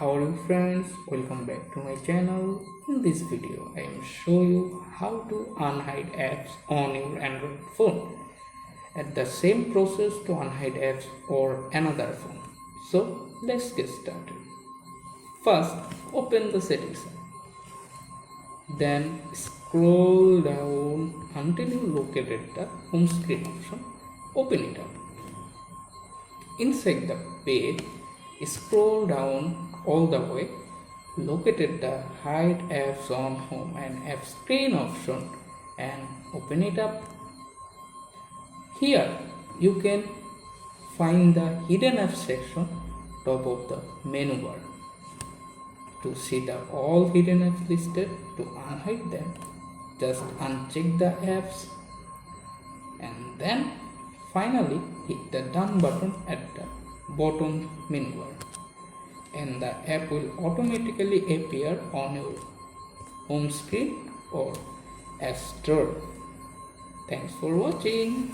How are you friends? Welcome back to my channel. In this video, I am show you how to unhide apps on your Android phone. At the same process to unhide apps or another phone. So let's get started. First, open the settings app. Then scroll down until you located the home screen option. Open it up. Inside the page, scroll down all the way, located the hide apps on home and app screen option and open it up. Here you can find the hidden apps section top of the menu bar. To see the all hidden apps listed, to unhide them, just uncheck the apps and then finally hit the done button at the bottom menu bar, and the app will automatically appear on your home screen or app store. Thanks for watching.